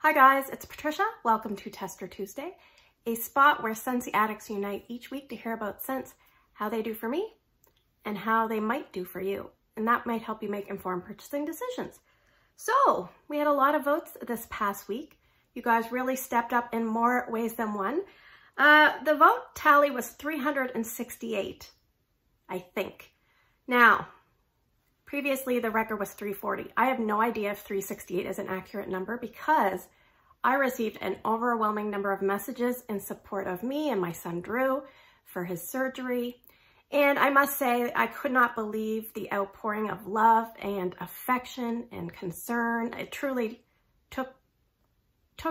Hi guys, it's Patricia. Welcome to Tester Tuesday, a spot where Scentsy addicts unite each week to hear about scents, how they do for me, and how they might do for you. And that might help you make informed purchasing decisions. So, we had a lot of votes this past week. You guys really stepped up in more ways than one. The vote tally was 368, I think. Now, previously the record was 340. I have no idea if 368 is an accurate number because I received an overwhelming number of messages in support of me and my son Drew for his surgery. And I must say, I could not believe the outpouring of love and affection and concern. It truly took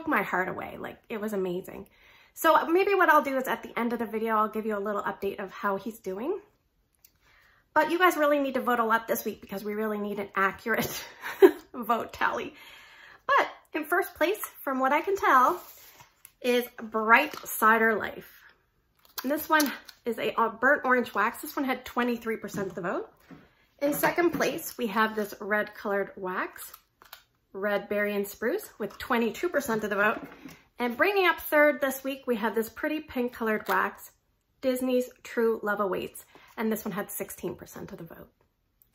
my heart away. Like, it was amazing. So maybe what I'll do is at the end of the video, I'll give you a little update of how he's doing. But you guys really need to vote a lot this week because we really need an accurate vote tally. But in first place, from what I can tell, is Bright Cider Life. And this one is a burnt orange wax. This one had 23% of the vote. In second place, we have this red colored wax, Red Berry and Spruce, with 22% of the vote. And bringing up third this week, we have this pretty pink colored wax, Disney's True Love Awaits. And this one had 16% of the vote.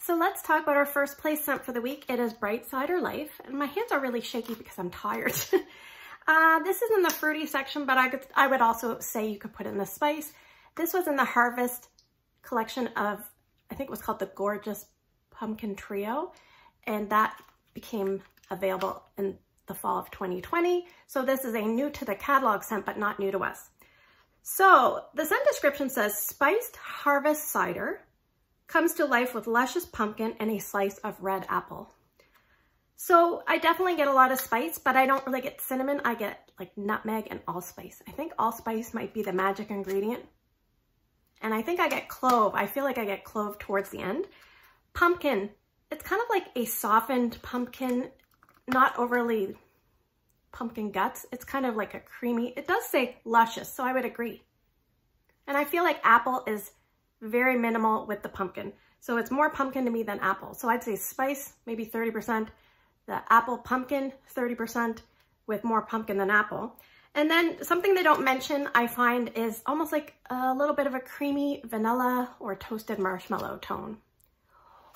So let's talk about our first place scent for the week. It is Bright Cider Life. And my hands are really shaky because I'm tired. This is in the fruity section, but I would also say you could put it in the spice. This was in the Harvest collection of, I think it was called the Gorgeous Pumpkin Trio. And that became available in the fall of 2020. So this is a new to the catalog scent, but not new to us. So the scent description says, spiced harvest cider comes to life with luscious pumpkin and a slice of red apple. So I definitely get a lot of spice, but I don't really get cinnamon. I get like nutmeg and allspice. I think allspice might be the magic ingredient. And I think I get clove. I feel like I get clove towards the end. Pumpkin, it's kind of like a softened pumpkin, not overly pumpkin guts. It's kind of like a creamy, it does say luscious, so I would agree. And I feel like apple is very minimal with the pumpkin. So it's more pumpkin to me than apple. So I'd say spice, maybe 30%, the apple pumpkin, 30% with more pumpkin than apple. And then something they don't mention, I find, is almost like a little bit of a creamy vanilla or toasted marshmallow tone.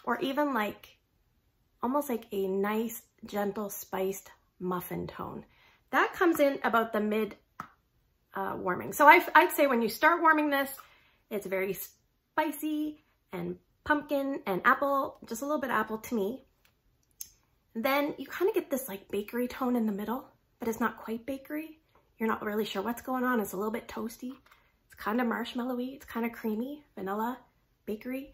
Or even like, almost like a nice, gentle, spiced muffin tone. That comes in about the mid warming. So I'd say when you start warming this, it's very spicy and pumpkin and apple, just a little bit of apple to me. Then you kind of get this like bakery tone in the middle, but it's not quite bakery. You're not really sure what's going on. It's a little bit toasty. It's kind of marshmallowy. It's kind of creamy, vanilla, bakery.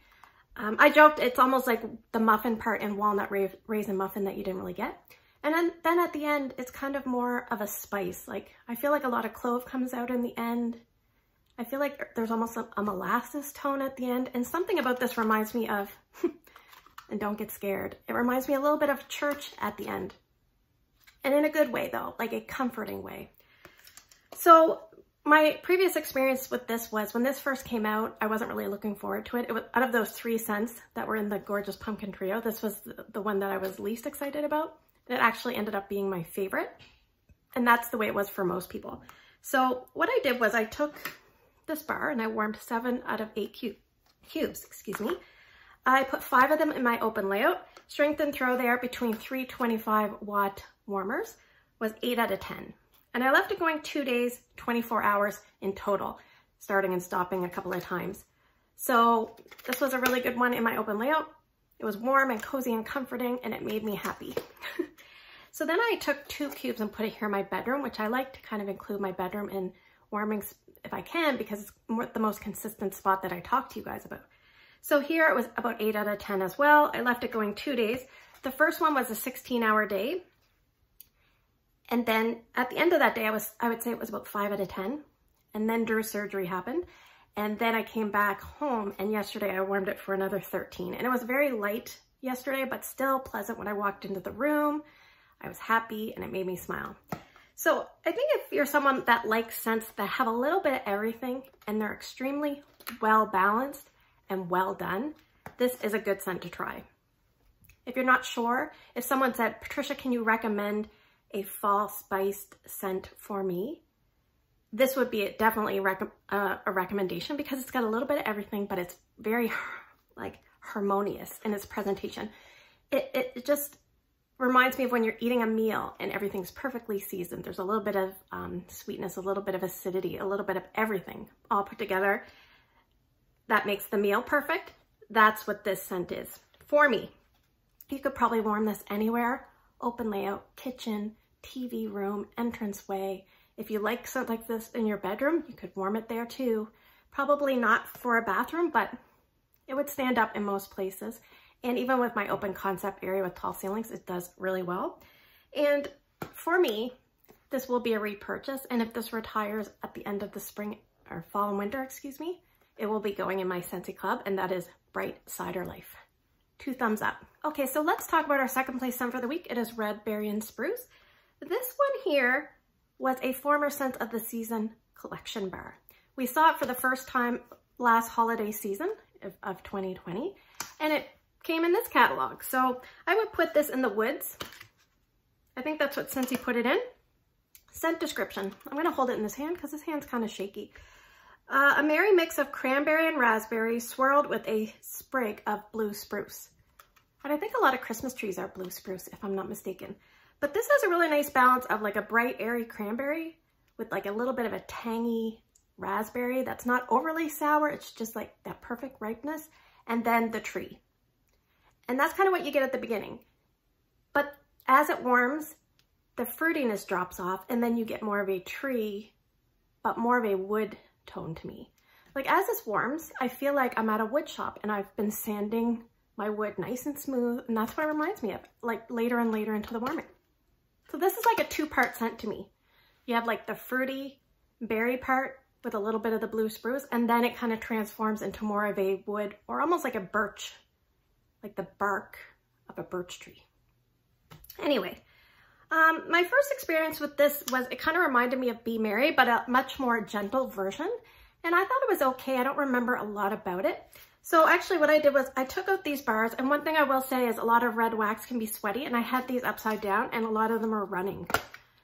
I joked it's almost like the muffin part in walnut raisin muffin that you didn't really get. And then at the end, it's kind of more of a spice. Like, I feel like a lot of clove comes out in the end. I feel like there's almost a molasses tone at the end. And something about this reminds me of, and don't get scared, it reminds me a little bit of church at the end. And in a good way though, like a comforting way. So my previous experience with this was when this first came out, I wasn't really looking forward to it. It was, out of those 3 scents that were in the Gorgeous Pumpkin Trio, this was the one that I was least excited about. It actually ended up being my favorite. And that's the way it was for most people. So what I did was I took this bar and I warmed 7 out of 8 cubes, excuse me. I put 5 of them in my open layout. Strength and throw there between 3 25-watt warmers was 8 out of 10. And I left it going 2 days, 24 hours in total, starting and stopping a couple of times. So this was a really good one in my open layout. It was warm and cozy and comforting, and it made me happy. So then I took 2 cubes and put it here in my bedroom, which I like to kind of include my bedroom in warmings if I can, because it's the most consistent spot that I talk to you guys about. So here it was about 8 out of 10 as well. I left it going 2 days. The first one was a 16-hour day. And then at the end of that day, I would say it was about 5 out of 10. And then Drew's surgery happened. And then I came back home, and yesterday I warmed it for another 13. And it was very light yesterday, but still pleasant when I walked into the room. I was happy and it made me smile. So I think if you're someone that likes scents that have a little bit of everything and they're extremely well balanced and well done, this is a good scent to try. If you're not sure, if someone said, Patricia, can you recommend a fall spiced scent for me, this would be definitely a recommendation because it's got a little bit of everything, but it's very like harmonious in its presentation. It just reminds me of when you're eating a meal and everything's perfectly seasoned. There's a little bit of sweetness, a little bit of acidity, a little bit of everything all put together. That makes the meal perfect. That's what this scent is for me. You could probably warm this anywhere, open layout, kitchen, TV room, entranceway. If you like something like this in your bedroom, you could warm it there too. Probably not for a bathroom, but it would stand up in most places. And even with my open concept area with tall ceilings, it does really well. And for me, this will be a repurchase. And if this retires at the end of the spring or fall and winter, excuse me, it will be going in my Scentsy Club, and that is Bright Cider Life. 2 thumbs up. Okay, so let's talk about our second place scent for the week. It is Red Berry and Spruce. This one here was a former Scent of the Season collection bar. We saw it for the first time last holiday season of 2020, and it came in this catalog. So I would put this in the woods. I think that's what Scentsy put it in. Scent description. I'm going to hold it in this hand because this hand's kind of shaky. A merry mix of cranberry and raspberry swirled with a sprig of blue spruce. And I think a lot of Christmas trees are blue spruce, if I'm not mistaken. But this has a really nice balance of like a bright, airy cranberry with like a little bit of a tangy raspberry that's not overly sour. It's just like that perfect ripeness. And then the tree. And that's kind of what you get at the beginning. But as it warms, the fruitiness drops off and then you get more of a tree, but more of a wood tone to me. Like as this warms, I feel like I'm at a wood shop and I've been sanding my wood nice and smooth, and that's what it reminds me of, like later and later into the warming. So this is like a 2-part scent to me. You have like the fruity berry part with a little bit of the blue spruce, and then it kind of transforms into more of a wood or almost like a birch, like the bark of a birch tree. Anyway, my first experience with this was, it kind of reminded me of Be Merry, but a much more gentle version. And I thought it was okay. I don't remember a lot about it. So actually what I did was I took out these bars, and one thing I will say is a lot of red wax can be sweaty, and I had these upside down and a lot of them are running.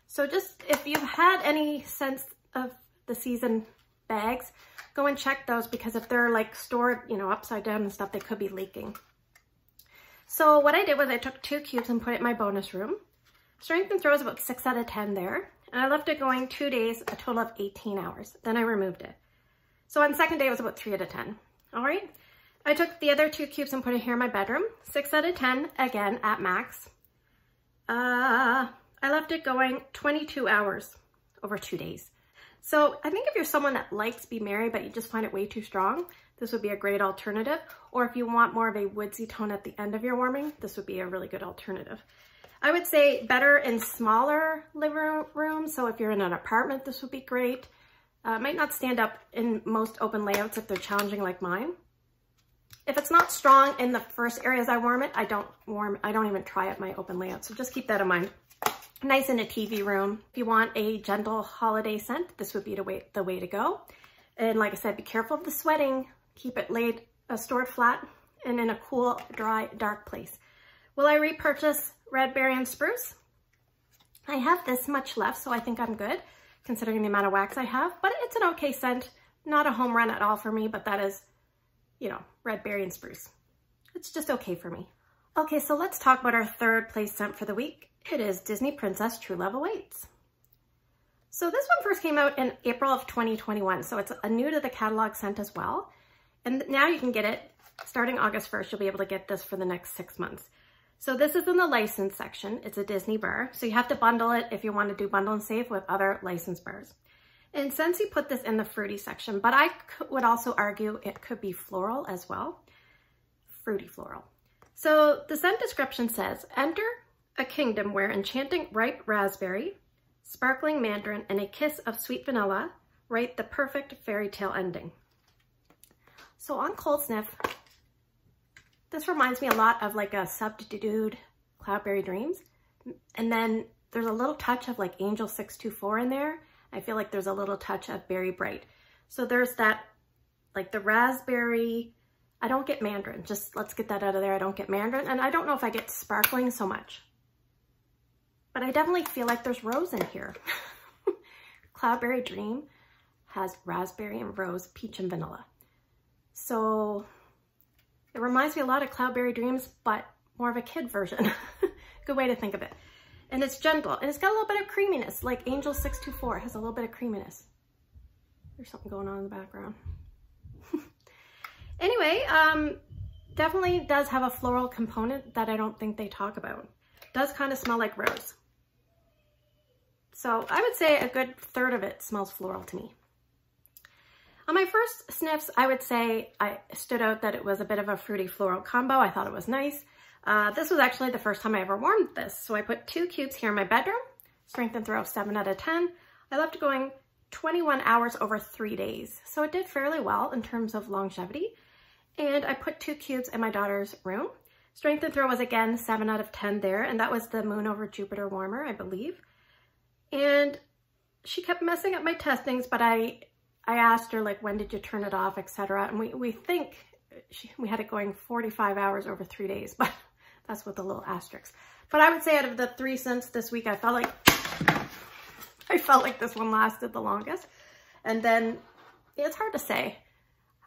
So just if you've had any sense of the season bags, go and check those, because if they're like stored, you know, upside down and stuff, they could be leaking. So what I did was I took 2 cubes and put it in my bonus room. Strength and throw is about 6 out of 10 there. And I left it going 2 days, a total of 18 hours. Then I removed it. So on the second day, it was about 3 out of 10. All right. I took the other 2 cubes and put it here in my bedroom. 6 out of 10, again, at max. I left it going 22 hours over 2 days. So I think if you're someone that likes Be Merry, but you just find it way too strong, this would be a great alternative. Or if you want more of a woodsy tone at the end of your warming, this would be a really good alternative. I would say better in smaller living rooms. So if you're in an apartment, this would be great. It might not stand up in most open layouts if they're challenging like mine. If it's not strong in the first areas I warm it, I don't even try it my open layout. So just keep that in mind. Nice in a TV room. If you want a gentle holiday scent, this would be the way to go. And like I said, be careful of the sweating. Keep it stored flat and in a cool, dry, dark place. Will I repurchase Red Berry and Spruce? I have this much left, so I think I'm good, considering the amount of wax I have, but it's an okay scent. Not a home run at all for me, but that is, you know, Red Berry and Spruce. It's just okay for me. Okay, so let's talk about our third place scent for the week. It is Disney Princess True Love Awaits. So this one first came out in April of 2021, so it's a new to the catalog scent as well. And now you can get it starting August 1st. You'll be able to get this for the next 6 months. So this is in the license section. It's a Disney bar. So you have to bundle it if you want to do bundle and save with other licensed bars. And Scentsy put this in the fruity section, but I would also argue it could be floral as well. Fruity floral. So the scent description says, enter a kingdom where enchanting ripe raspberry, sparkling mandarin, and a kiss of sweet vanilla write the perfect fairy tale ending. So on cold sniff, this reminds me a lot of like a subdued Cloudberry Dreams. And then there's a little touch of like Angel 624 in there. I feel like there's a little touch of Berry Bright. So there's that, like the raspberry. I don't get mandarin. Just let's get that out of there. I don't get mandarin. And I don't know if I get sparkling so much. but I definitely feel like there's rose in here. Cloudberry Dream has raspberry and rose, peach and vanilla. So it reminds me a lot of Cloudberry Dreams, but more of a kid version. Good way to think of it. And it's gentle, and it's got a little bit of creaminess, like Angel 624 has a little bit of creaminess. There's something going on in the background. Anyway, definitely does have a floral component that I don't think they talk about. Does kind of smell like rose. So I would say a good third of it smells floral to me. On my first sniffs, I would say I stood out that it was a bit of a fruity floral combo. I thought it was nice. This was actually the first time I ever warmed this. So I put 2 cubes here in my bedroom, strength and throw of 7 out of 10. I left it going 21 hours over 3 days. So it did fairly well in terms of longevity. And I put 2 cubes in my daughter's room. Strength and throw was again 7 out of 10 there. And that was the Moon over Jupiter warmer, I believe. And she kept messing up my testings, but I asked her, like, when did you turn it off, etc. And we think we had it going 45 hours over 3 days, but that's with a little asterisk. But I would say out of the 3 scents this week, I felt like this one lasted the longest. And then it's hard to say.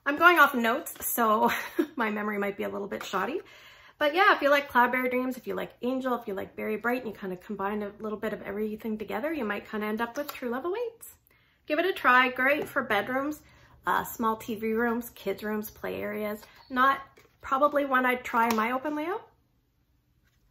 I'm going off notes, so my memory might be a little bit shoddy. But yeah, if you like Cloudberry Dreams, if you like Angel, if you like Berry Bright, and you kind of combine a little bit of everything together, you might kind of end up with True Love Awaits. Give it a try. Great for bedrooms, small TV rooms, kids rooms, play areas. Not probably one I'd try in my open layout.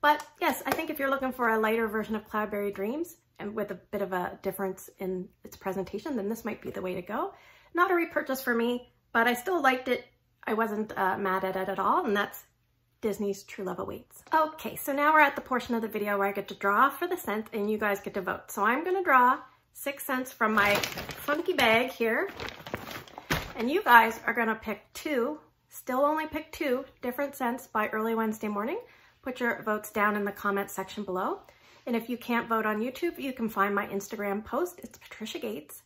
But yes, I think if you're looking for a lighter version of Cloudberry Dreams and with a bit of a difference in its presentation, then this might be the way to go. Not a repurchase for me, but I still liked it. I wasn't mad at it at all, and that's Disney's True Love Awaits. Okay, so now we're at the portion of the video where I get to draw for the scent and you guys get to vote. So I'm gonna draw 6 scents from my funky bag here, and you guys are gonna pick 2, still only pick 2 different scents by early Wednesday morning. Put your votes down in the comment section below. And if you can't vote on YouTube, you can find my Instagram post. It's Patricia Gates.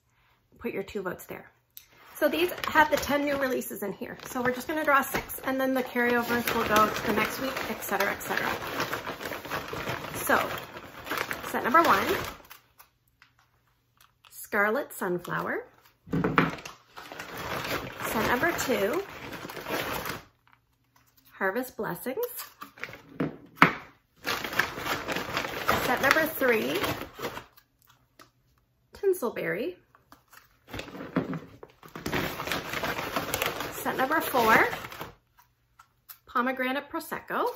Put your 2 votes there. So these have the 10 new releases in here. So we're just gonna draw 6 and then the carryovers will go to the next week, etc., etc. So, scent number 1, Scarlet Sunflower. Scent number 2, Harvest Blessings. Scent number 3, Tinselberry. Scent number 4, Pomegranate Prosecco.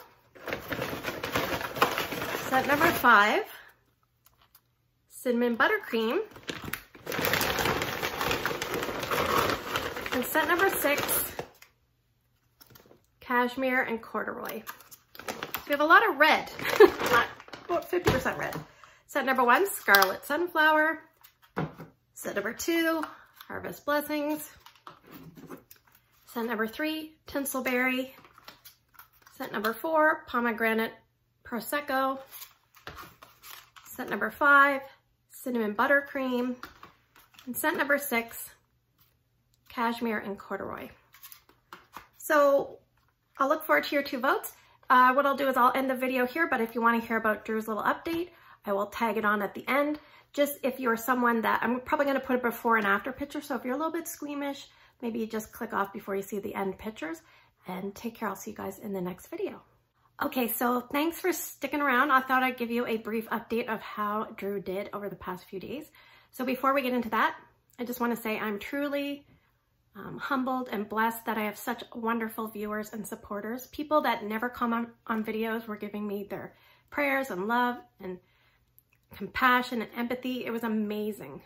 Scent number 5, Cinnamon Buttercream. And scent number 6, Cashmere and Corduroy. So we have a lot of red, about 50% red. Scent number 1, Scarlet Sunflower. Scent number 2, Harvest Blessings. Scent number 3, Tinselberry. Scent number 4, Pomegranate Prosecco. Scent number 5, Cinnamon Buttercream. And scent number 6, Cashmere and Corduroy. So I'll look forward to your 2 votes. What I'll do is I'll end the video here, but if you want to hear about Drew's little update, I will tag it on at the end. Just if you're someone that, I'm probably going to put a before and after picture, so if you're a little bit squeamish, maybe you just click off before you see the end pictures. And take care. I'll see you guys in the next video. Okay, so thanks for sticking around. I thought I'd give you a brief update of how Drew did over the past few days. So before we get into that, I just want to say I'm truly humbled and blessed that I have such wonderful viewers and supporters. People that never comment on videos were giving me their prayers and love and compassion and empathy. It was amazing,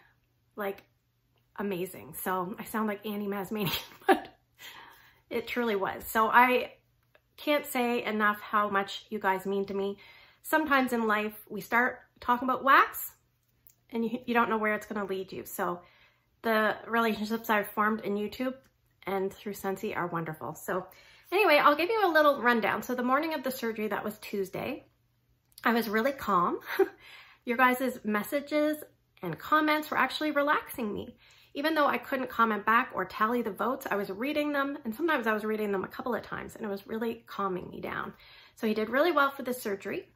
like amazing. So I sound like Annie Masmanian, but it truly was. So I can't say enough how much you guys mean to me. Sometimes in life, we start talking about wax and you don't know where it's going to lead you. So the relationships I've formed in YouTube and through Scentsy are wonderful. So anyway, I'll give you a little rundown. So the morning of the surgery, that was Tuesday, I was really calm. Your guys' messages and comments were actually relaxing me. Even though I couldn't comment back or tally the votes, I was reading them, and sometimes I was reading them a couple of times, and it was really calming me down. So he did really well for the surgery.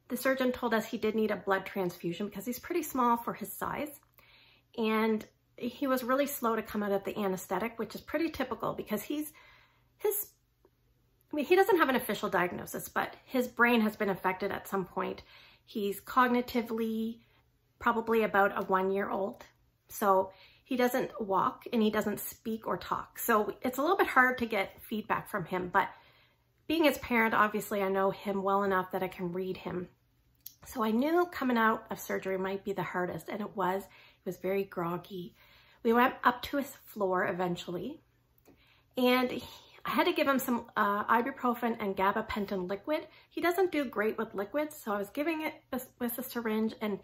The surgeon told us he did need a blood transfusion because he's pretty small for his size. And he was really slow to come out of the anesthetic, which is pretty typical because he doesn't have an official diagnosis, but his brain has been affected at some point. He's cognitively probably about a 1-year-old. So he doesn't walk and he doesn't speak or talk. So it's a little bit hard to get feedback from him, but being his parent, obviously I know him well enough that I can read him. So I knew coming out of surgery might be the hardest, and it was. He was very groggy. We went up to his floor eventually, and I had to give him some ibuprofen and gabapentin liquid. He doesn't do great with liquids, so I was giving it with a syringe, and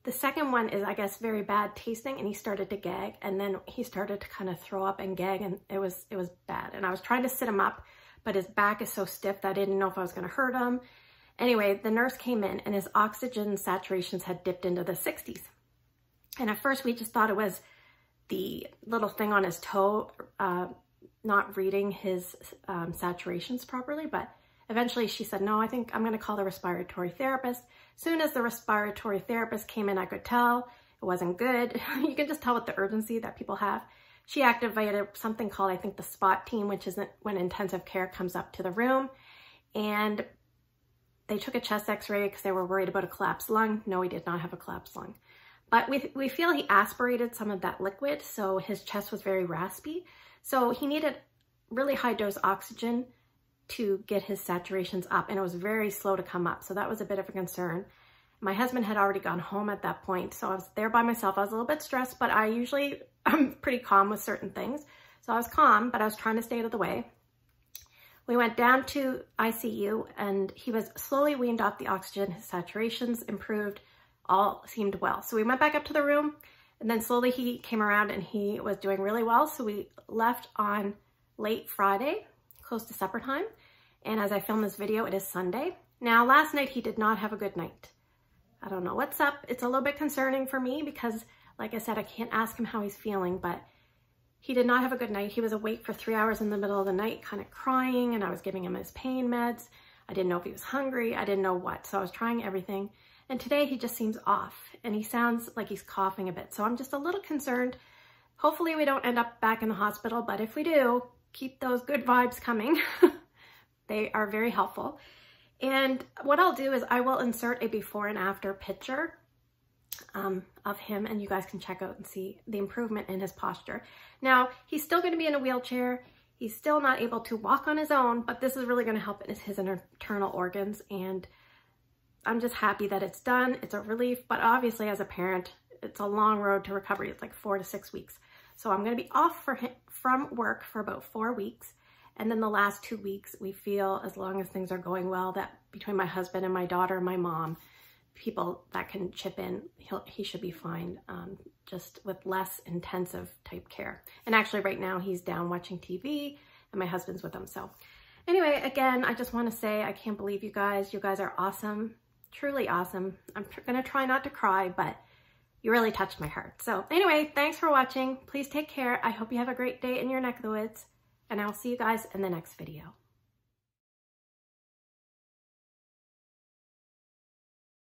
the second one is, I guess, very bad tasting, and he started to gag, and then he started to kind of throw up and gag, and it was bad. And I was trying to sit him up, but his back is so stiff that I didn't know if I was going to hurt him. Anyway, the nurse came in and his oxygen saturations had dipped into the 60s. And at first we just thought it was the little thing on his toe not reading his saturations properly, but eventually she said, no, I think I'm going to call the respiratory therapist. Soon as the respiratory therapist came in, I could tell it wasn't good. You can just tell with the urgency that people have. She activated something called, I think, the SPOT team, which is when intensive care comes up to the room. And they took a chest x-ray because they were worried about a collapsed lung. No, he did not have a collapsed lung. But we feel he aspirated some of that liquid, so his chest was very raspy. So he needed really high dose oxygen to get his saturations up, and it was very slow to come up. So that was a bit of a concern. My husband had already gone home at that point, so I was there by myself. I was a little bit stressed, but I'm pretty calm with certain things. So I was calm, but I was trying to stay out of the way. We went down to ICU, and he was slowly weaned off the oxygen. His saturations improved, all seemed well. So we went back up to the room, and then slowly he came around and he was doing really well. So we left on late Friday, close to supper time. And as I film this video, it is Sunday. Now, last night he did not have a good night. I don't know what's up. It's a little bit concerning for me because, like I said, I can't ask him how he's feeling, but he did not have a good night. He was awake for 3 hours in the middle of the night, kind of crying, and I was giving him his pain meds. I didn't know if he was hungry. I didn't know what. So I was trying everything. And today he just seems off, and he sounds like he's coughing a bit. So I'm just a little concerned. Hopefully we don't end up back in the hospital, but if we do, keep those good vibes coming. They are very helpful. And what I'll do is I will insert a before and after picture of him, and you guys can check out and see the improvement in his posture. Now, he's still going to be in a wheelchair. He's still not able to walk on his own, but this is really going to help his internal organs, and I'm just happy that it's done. It's a relief, but obviously as a parent, it's a long road to recovery. It's like 4 to 6 weeks. So I'm going to be off from work for about 4 weeks. And then the last 2 weeks, we feel, as long as things are going well, that between my husband and my daughter and my mom, people that can chip in, he should be fine, just with less intensive type care. And actually right now he's down watching TV and my husband's with him. So anyway, again, I just want to say, I can't believe you guys. You guys are awesome, truly awesome. I'm going to try not to cry, but you really touched my heart. So anyway, thanks for watching. Please take care. I hope you have a great day in your neck of the woods, and I'll see you guys in the next video.